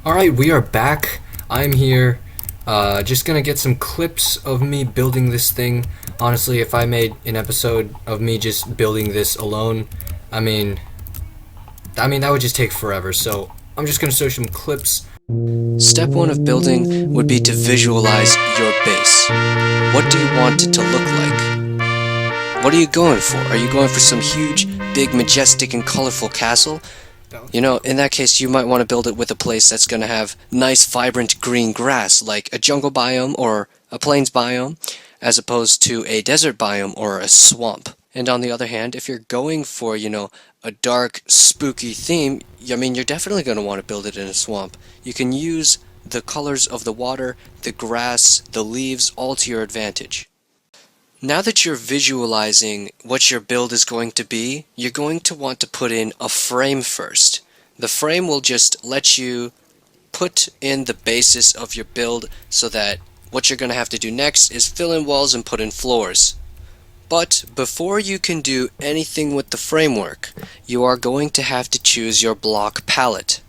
Alright, we are back. I'm here. Just gonna get some clips of me building this thing. Honestly, if I made an episode of me just building this alone, I mean, that would just take forever. So I'm just gonna show some clips. Step 1 of building would be to visualize your base. What do you want it to look like? What are you going for? Are you going for some huge, big, majestic, and colorful castle? In that case, you might want to build it with a place that's going to have nice, vibrant green grass, like a jungle biome or a plains biome, as opposed to a desert biome or a swamp. And on the other hand, if you're going for, a dark, spooky theme, you're definitely going to want to build it in a swamp. You can use the colors of the water, the grass, the leaves, all to your advantage. Now that you're visualizing what your build is going to be, you're going to want to put in a frame first. The frame will just let you put in the basis of your build so that what you're going to have to do next is fill in walls and put in floors. But before you can do anything with the framework, you are going to have to choose your block palette.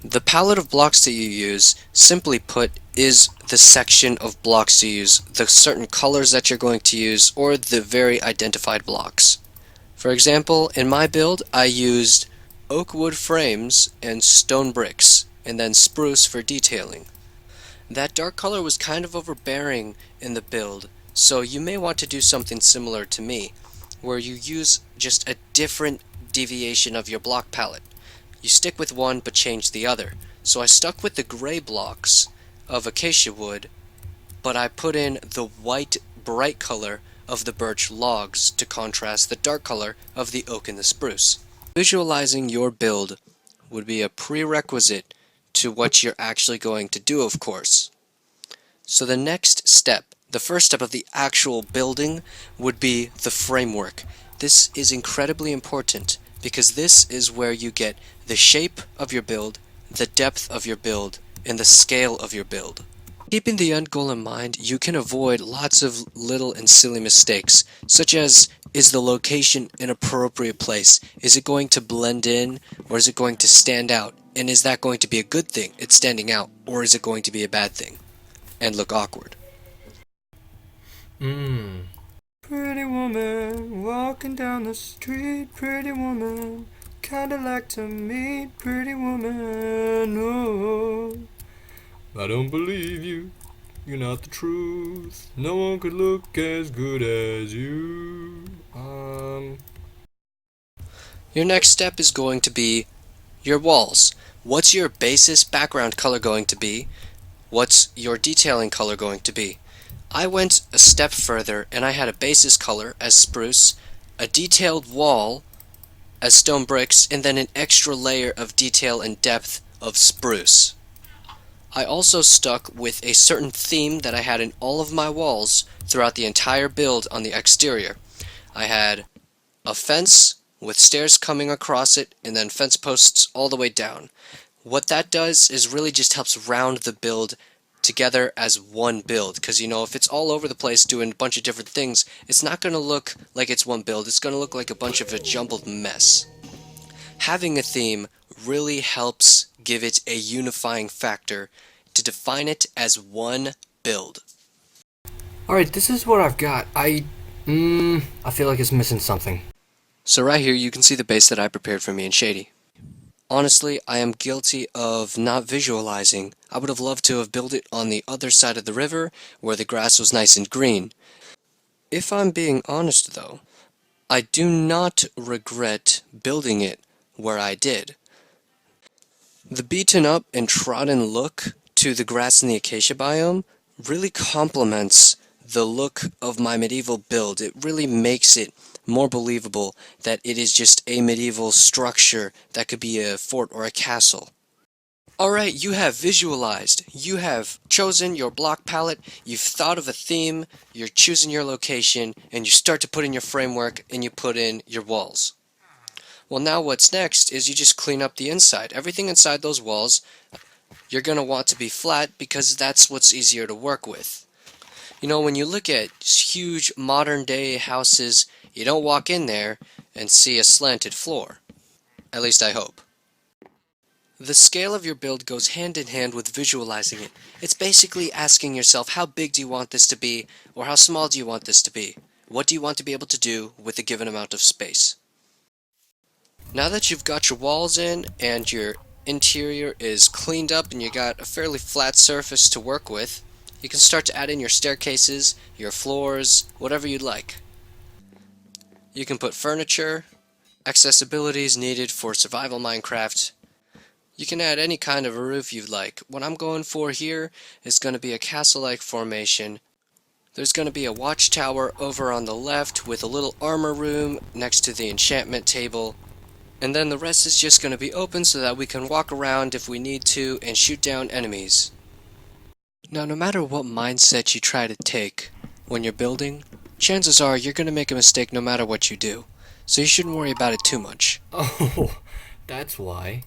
The palette of blocks that you use, simply put, is the section of blocks you use, the certain colors that you're going to use, or the very identified blocks. For example, in my build, I used oak wood frames and stone bricks, and then spruce for detailing. That dark color was kind of overbearing in the build, so you may want to do something similar to me, where you use just a different deviation of your block palette. You stick with one but change the other. So I stuck with the gray blocks of acacia wood, but I put in the white bright color of the birch logs to contrast the dark color of the oak and the spruce. Visualizing your build would be a prerequisite to what you're actually going to do, of course. So the next step, the first step of the actual building, would be the framework. This is incredibly important because this is where you get the shape of your build, the depth of your build, and the scale of your build. Keeping the end goal in mind, you can avoid lots of little and silly mistakes, such as, is the location an appropriate place? Is it going to blend in, or is it going to stand out? And is that going to be a good thing, it's standing out, or is it going to be a bad thing, and look awkward? Pretty woman, walking down the street, pretty woman, kinda like to meet, pretty woman, oh. I don't believe you, you're not the truth, no one could look as good as you. Your next step is going to be your walls. What's your basis background color going to be? What's your detailing color going to be? I went a step further and I had a basis color as spruce, a detailed wall as stone bricks, and then an extra layer of detail and depth of spruce. I also stuck with a certain theme that I had in all of my walls throughout the entire build on the exterior. I had a fence with stairs coming across it and then fence posts all the way down. What that does is really just helps round the build together as one build, because if it's all over the place doing a bunch of different things, it's not going to look like it's one build, it's going to look like a bunch of a jumbled mess. Having a theme really helps give it a unifying factor to define it as one build. Alright, this is what I've got. I feel like it's missing something. So right here you can see the base that I prepared for me and Shady. Honestly, I am guilty of not visualizing. I would have loved to have built it on the other side of the river, where the grass was nice and green. If I'm being honest though, I do not regret building it where I did. The beaten up and trodden look to the grass in the acacia biome really complements the look of my medieval build. It really makes it more believable that it is just a medieval structure that could be a fort or a castle. Alright, you have visualized, you have chosen your block palette, you've thought of a theme, you're choosing your location, and you start to put in your framework and you put in your walls. Well, now what's next is you just clean up the inside. Everything inside those walls you're going to want to be flat because that's what's easier to work with. When you look at huge modern day houses, you don't walk in there and see a slanted floor. At least I hope. The scale of your build goes hand in hand with visualizing it. It's basically asking yourself, how big do you want this to be, or how small do you want this to be? What do you want to be able to do with a given amount of space? Now that you've got your walls in and your interior is cleaned up and you got a fairly flat surface to work with, you can start to add in your staircases, your floors, whatever you'd like. You can put furniture, accessibilities needed for survival Minecraft. You can add any kind of a roof you'd like. What I'm going for here is going to be a castle-like formation. There's going to be a watchtower over on the left with a little armor room next to the enchantment table. And then the rest is just going to be open so that we can walk around if we need to and shoot down enemies. Now, no matter what mindset you try to take when you're building, chances are you're going to make a mistake no matter what you do. So you shouldn't worry about it too much. Oh, that's why.